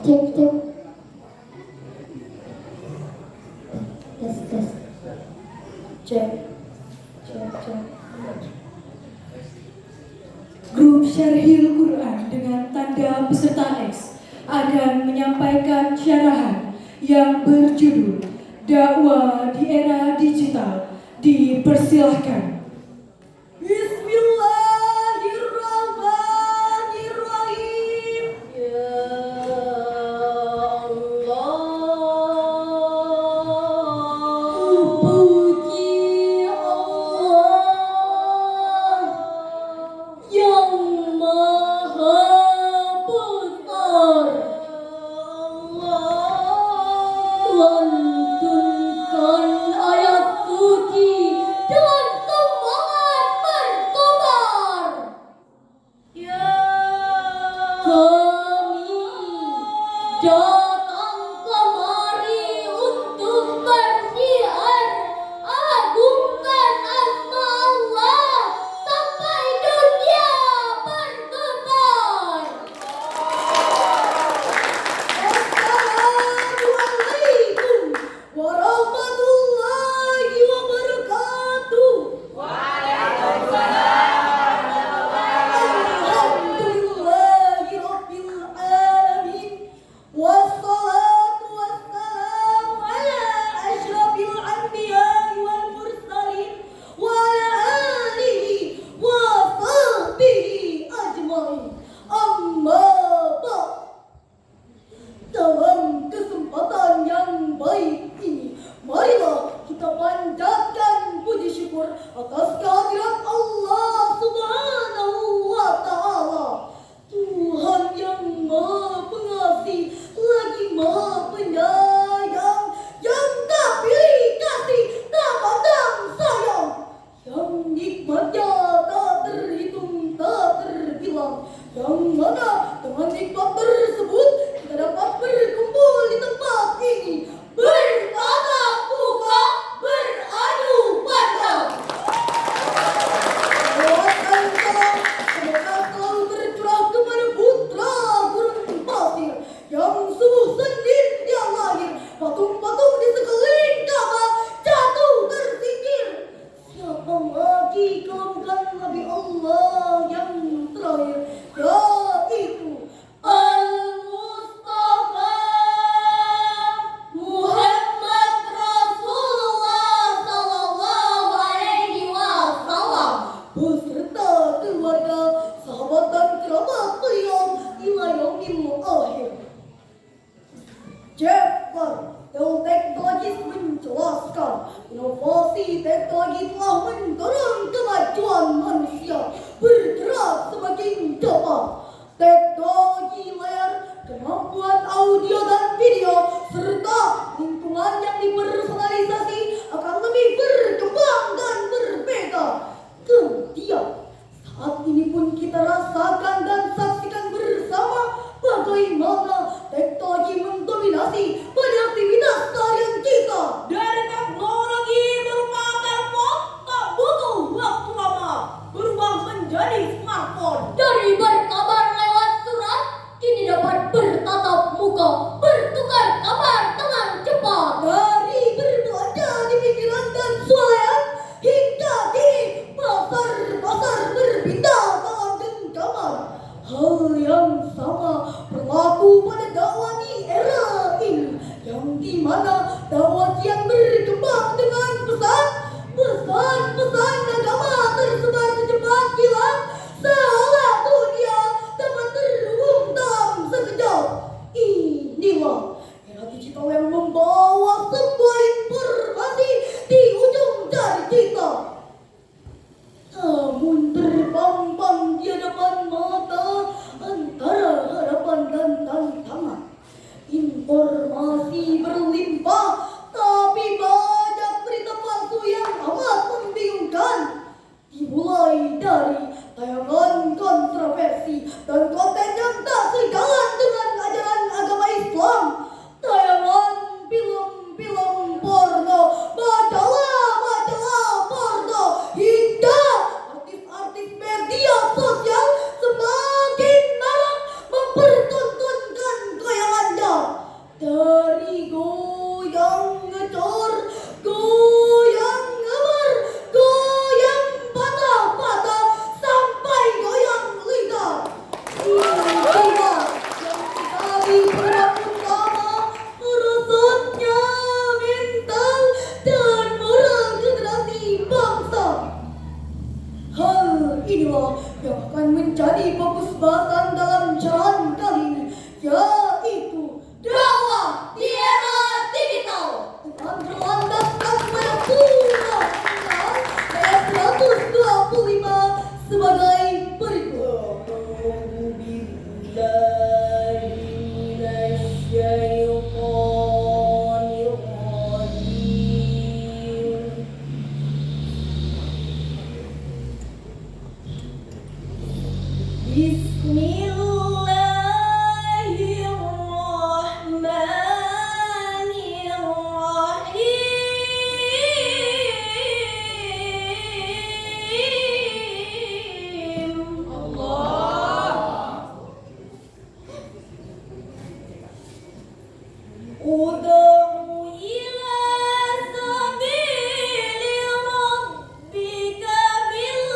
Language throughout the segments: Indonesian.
Cek cek. Tes tes. Cek. Cek cek. Grup Syarhil Quran dengan tanda peserta X akan menyampaikan syarahan yang berjudul Dakwah di Era Digital. Dipersilahkan. Bismillahirrahmanirrahim. Ya Allah, puji Allah yang maha besar. Lantunkan ayat suci dengan semangat berkobar. Kami datang kemari untuk bersiar agungkan asma Allah sampai dunia bergetar. Assalamualaikum warahmatullahi wabarakatuh. Alhamdulillahi rabbil alamin. Wassalatu wassalamu ala asyrafil anbiya'i wal mursalin wa ala alihi wa sahbihi ajmain. Amma ba'd. Dalam kesempatan yang baik ini, marilah kita panjatkan puji syukur atas kehadirat Allah Subhanahu wa Ta'ala, Tuhan yang Maha Pengasih lagi Maha Penyayang, yang tak pilih kasih, tak pandang sayang, yang nikmatnya tak terhitung, tak terbilang, yang mana dengan nikmat tersebut kita dapat berkumpul di tempat ini, bertatap muka, beradu pandang. Salawat dan salam semoga selalu tercurah kepada putra gurun pasir yang subuh sendiri dia lahir, patung-patung di sekeliling Ka'bah jatuh tersingkir. Siapa lagi kalau bukan Nabi Allah yang terakhir, yaitu Al-Mustafa Muhammad Rasulullah Sallallahu Alaihi Wasallam beserta keluarga, sahabat dan kerabat beliau ila yaumil akhir. Jepang teknologis menjelaskan inovasi teknologi telah mendorong kemajuan manusia bergerak semakin cepat. Teknologi layar, kemampuan audio dan video, serta lingkungan yang dipersonalisasi akan lebih berkembang dan berbeda. Kemudian saat ini pun kita rasakan dan saksikan bersama bagaimana teknologi mendominasi pada aktivitas seharian kita. Dari teknologi berupa telepon tak butuh waktu lama berubah menjadi smartphone. Dari berkabar lewat surat kini dapat bertatap muka, bertukar kabar dengan cepat. Dari berbelanja di pinggiran dan swalayan hingga kini pasar-pasar berpindah dalam genggaman. Hal yang sama berlaku pada dakwah di era ini, yang dimana dakwah kian berkembang dengan pesan-pesan agama tersebar secepat kilat, seolah dunia dapat terhubung dalam sekejap. Inilah era digital yang membawa sebuah informasi di ujung jari kita, namun terpampang di hadapan mata antara harapan dan tantangan. Informasi berlimpah, tapi banyak berita palsu yang amat membingungkan. Dimulai dari tayangan kontroversi dan konten yang tak sejalan dengan ajaran agama Islam, tayangan film-film porno, majalah porno, hingga artis-artis media sosial semakin marak mempertontonkan goyangan ud'u ila sabili rabbika bil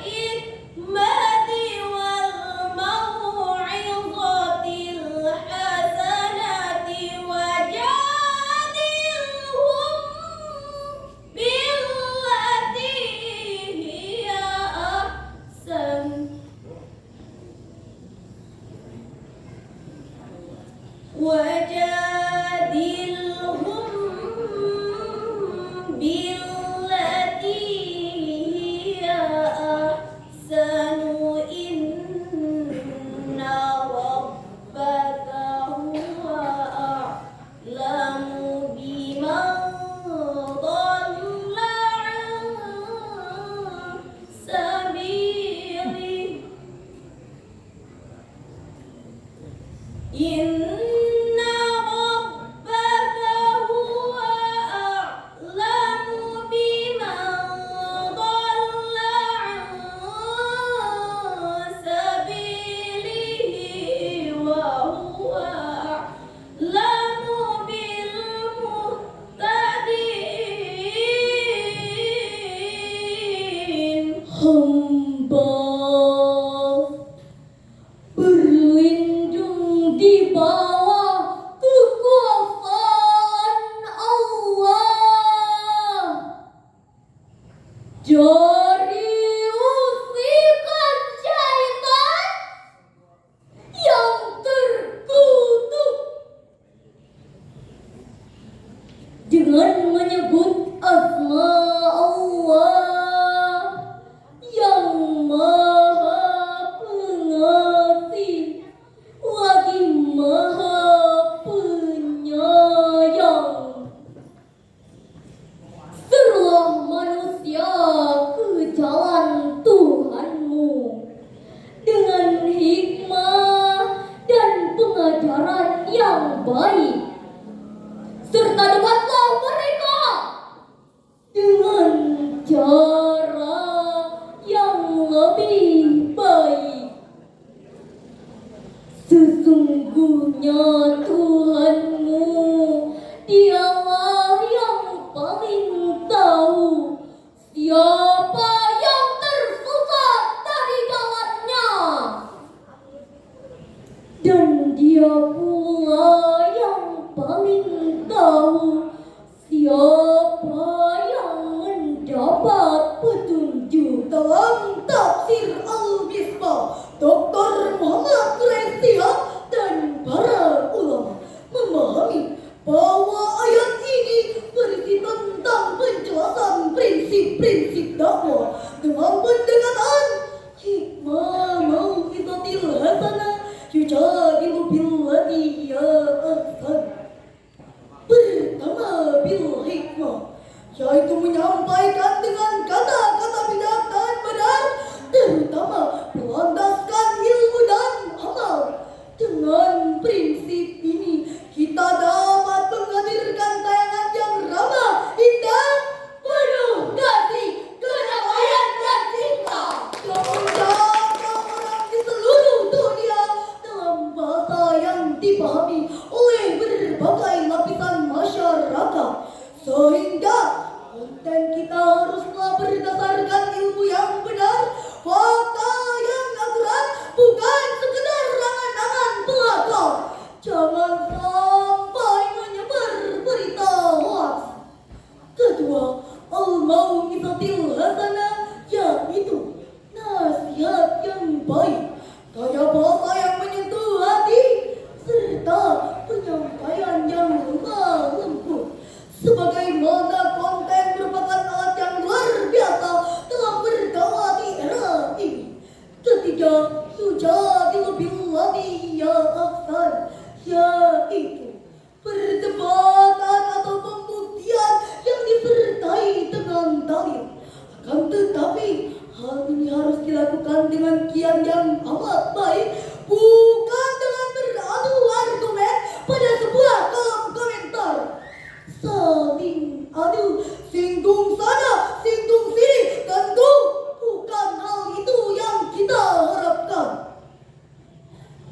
hikmati wal mau'izatil hasanati wajadilhum billati hiya ahsan. Wajadilhum billati hiya ahsanu inna rabbaka huwa a'lamu biman dhalla an sabilihi. Inna rabbaka huwa a'lamu biman dhalla an sabilihi wa huwa a'lamu bil muhtadin. Hamba berlindung di bawah kekuasaan Allah dari usikan syaitan yang terkutuk. Dengan menyebut asma Allah yang Maha Pengasih lagi Maha Penyayang. Serulah manusia ke jalan Tuhanmu dengan hikmah dan pengajaran yang baik, serta dekatlah mereka dengan cara yang lebih baik. Sesungguhnya Tuhanmu Dialah yang paling tahu siapa yang tersesat dari jalannya, dan Dia pula yang paling tahu siapa yang mendapat petunjuk. Dalam tafsir Al-Misbah, Dr. Muhammad Resia dan para ulama memahami bahwa ayat ini berisi tentang penjelasan prinsip-prinsip dakwah dengan pendekatan hikmah mau'izatil hasanah yujadilu billati hiya ahsan. Pertama, bil hikmah, yaitu menyampaikan dengan kata-kata bijak dan benar, terutama berlandaskan ilmu dan amal. Dengan prinsip ini, kita dapat menghadirkan tayangan yang ramah, indah, penuh kasih, kedamaian dan cinta, yang menjangkau orang di seluruh dunia dalam bahasa yang dipahami oleh berbagai lapisan masyarakat. Sehingga konten kita haruslah berdasarkan ilmu yang benar, fakta yang akurat, bukan sekedar angan-angan belaka. Jangan sampai menyebar berita hoax. Kedua, al-mau'izatil hasanah, yaitu nasihat yang baik, gaya bahasa yang menyentuh hati, serta penyampaian yang lemah lembut. Sebagaimana konten merupakan alat yang luar biasa dalam berdakwah di era ini. Ketiga, yujadilu billati hiya ahsan, yaitu perdebatan atau pembuktian yang disertai dengan dalil. Akan tetapi hal ini harus dilakukan dengan kian yang amat baik, bukan dengan beradu argumen pada sebuah kolom komentar. Saling adu, singgung sana, singgung sini, tentu bukan hal itu yang kita harapkan.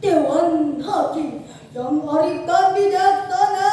Dewan Hakim yang arif dan bijaksana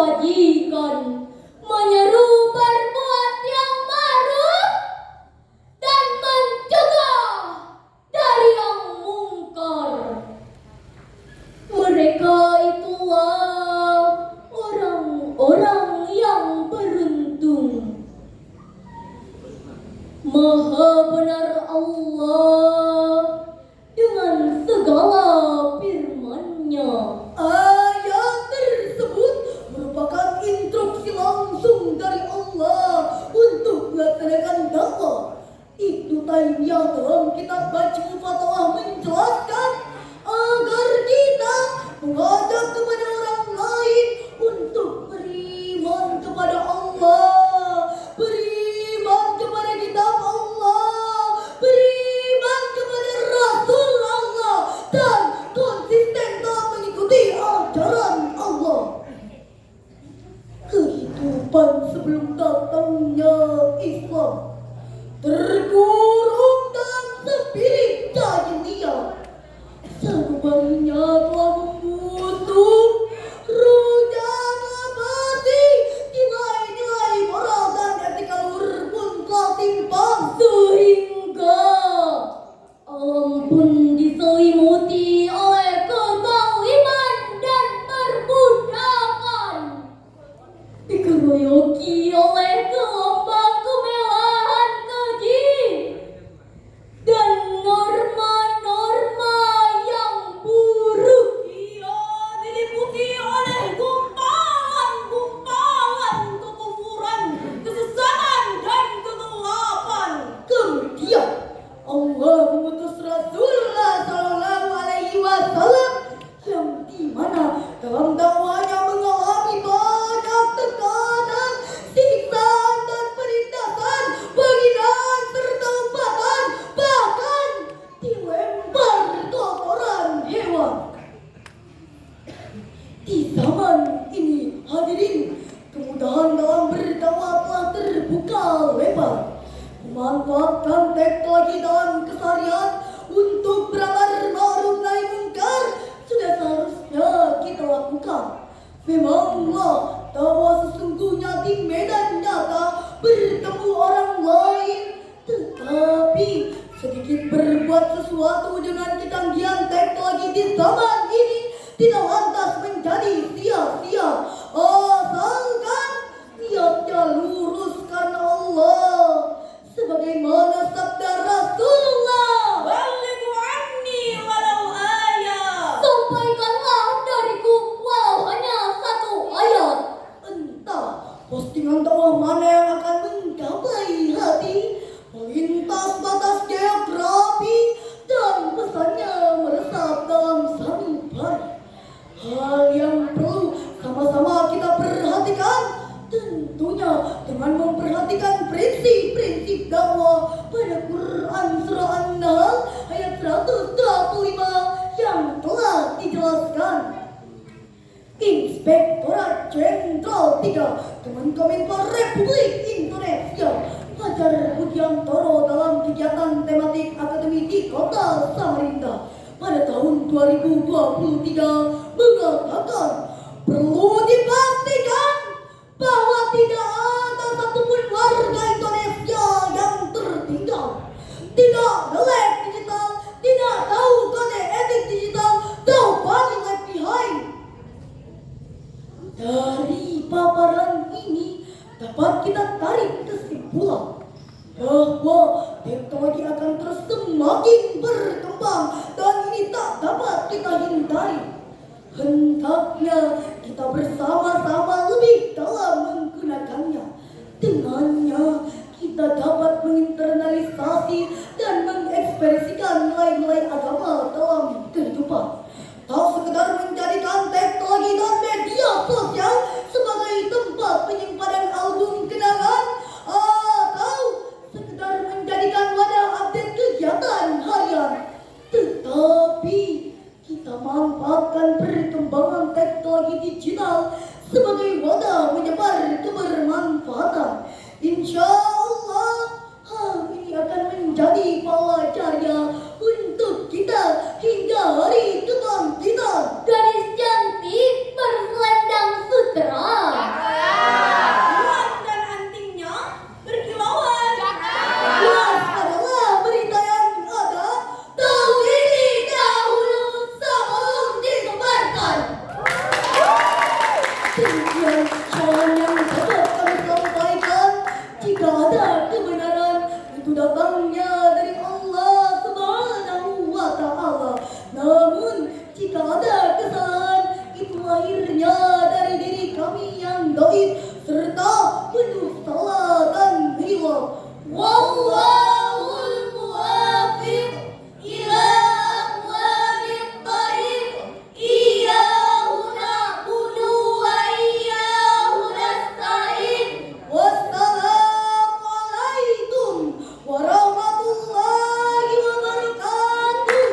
kebajikan, menyeru berbuat yang ma'ruf dan mencegah dari yang mungkar. Mereka itulah orang-orang yang beruntung. Maha benar Allah dengan segala firman-Nya. Ayat tersebut merupakan instruksi langsung dari Allah untuk melaksanakan dakwah. Ibnu Taimiyah dalam kitab Majmu' Fatawa menjelaskan agar kita mengajak kepada orang lain untuk beriman kepada Allah, beriman kepada kitab Allah, beriman kepada Rasul Allah, dan konsisten dalam mengikuti ajaran Allah. Kehidupan sebelum datangnya Islam terkurung dalam spirit jahiliyah. Semuanya telah membusuk, runyah telah mati, nilai-nilai moral dan etika luhur pun telah timpang, Sehingga alam pun diselimuti oleh kezaliman dan perbudakan, dikeroyoki oleh gelombang kemewahan keji dan norma-norma yang buruk. ia diliputi oleh gumpalan-gumpalan kekufuran, kesesatan dan kegelapan. Kemudian Allah mengutus Rasulullah Sallallahu Alaihi Wasallam yang dimana dalam dakwahnya mengalami banyak tekanan, siksaan dan penindasan, penghinaan serta umpatan, bahkan dilempar kotoran hewan. Di zaman ini hadirin, kemudahan dalam berdakwah telah terbuka lebar. Memanfaatkan teknologi dalam keseharian untuk beramar ma'ruf nahi mungkar sudah seharusnya kita lakukan. Memanglah dakwah sesungguhnya di medan nyata bertemu orang lain, tetapi sedikit berbuat sesuatu dengan kecanggihan teknologi di zaman ini tidak lantas menjadi sia-sia, asalkan niatnya lurus karena Allah. Sebagaimana sabda Rasulullah, "Balighu anni walau ayat." Sampaikanlah dariku walau hanya satu ayat. Entah postingan dakwah mana yang akan menggapai hati, melintas batas geografi, dan pesannya meresap dalam sanubari. Hal yang perlu sama-sama kita perhatikan tentunya dengan memperhatikan prinsip-prinsip dakwah pada Quran Surah An-Nahl ayat 125 yang telah dijelaskan. Inspektorat Jenderal 3 Kemenkominfo Republik Indonesia Fajar Budiantoro dalam kegiatan tematik akademi di Kota Samarinda pada tahun 2023 mengatakan perlu dipastikan bahwa tidak ada satupun warga Indonesia yang tertinggal, tidak melek digital, tidak tahu kode etik digital, atau paling left behind. Dari paparan ini dapat kita tarik kesimpulan bahwa teknologi akan terus semakin berkembang dan ini tak dapat kita hindari. Hendaknya kita bersama-sama lebih dalam menggunakannya. Dengannya kita dapat menginternalisasi dan mengekspresikan nilai-nilai agama dalam kehidupan. Tak sekedar menjadikan teknologi dan media sosial sebagai tempat penyimpanan album kenangan, atau sekedar menjadikan wadah update kegiatan harian, tetapi kita manfaatkan perkembangan teknologi digital sebagai wadah menyebar kebermanfaatan. Insya Allah hal ini akan menjadi palajarya untuk kita hingga hari kebangkitan. Gadis cantik berselendang sutra. Demikian salam yang dapat kami sampaikan. Jika ada kebenaran, itu datangnya dari Allah Subhanahu wa Ta'ala. Namun jika ada kesalahan, itu lahirnya dari diri kami yang dhaif serta penuh salah dan hilaf. Wallahul muwaffiq ila aqwamit thariq. Iyyahu na'budu wa iyyahu nasta'in. Wassalamualaikum warahmatullahi wabarakatuh.